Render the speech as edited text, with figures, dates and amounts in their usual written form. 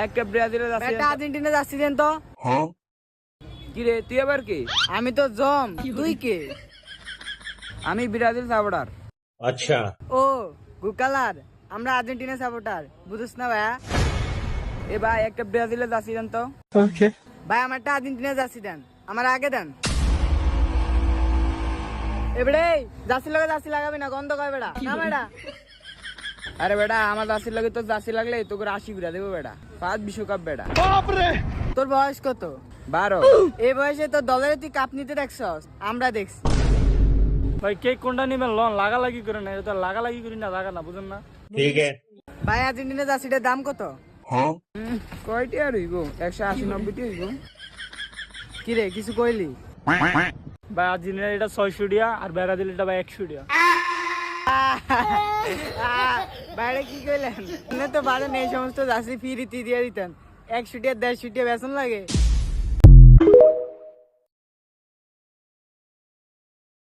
এক কাপ ব্রাজিলের জার্সি একটা আর্জেন্টিনা জার্সি দেন তো। কি রে তুই আবার কি? আমি তো জম, তুই কে? আমি ব্রাজিল সাপোর্টার। अच्छा ও গুকালার, আমরা আর্জেন্টিনা সাপোর্টার, বুঝছ না ভাইয়া? এ ভাই এক কাপ ব্রাজিলের জার্সি দেন তো। ভাই আমারটা আর্জেন্টিনা জার্সি দেন, আমার আগে দেন। এবারে জার্সি লাগাবি না, গন্ধ কয় বেড়া না বেড়া। আরে বেটা আমার জার্সি লাগে, তোর জার্সি লাগলে তোকে 80 করে দেবো বেটা। 5 বিশ্বকাপ বেটা। তোর বয়স কত? 12। এই বয়সে তোর দলের তুই কাপ নিতে দেখছস? আমরা দেখছি। ভাই কে কোনটা নিবেন লন লাগালাগি করে না, এটা লাগালাগি করি না, লাগা না, বুঝেন না? ठीक है ভাই আর্জেন্টিনা জার্সিটার দাম কত? কয়টি আর হইব? 180-90টি হইব। কি রে কিছু কইলি? ভাই আর্জেন্টিনা এটা 600 টাকা আর ব্রাজিল এটা ভাই 100 টাকা। বাইরে কি কইলেন? তো বাজার নেই, সমস্ত জার্সি ফ্রি দিয়ে দিতেন, 100 টাকা 150 টাকা বেতন লাগে।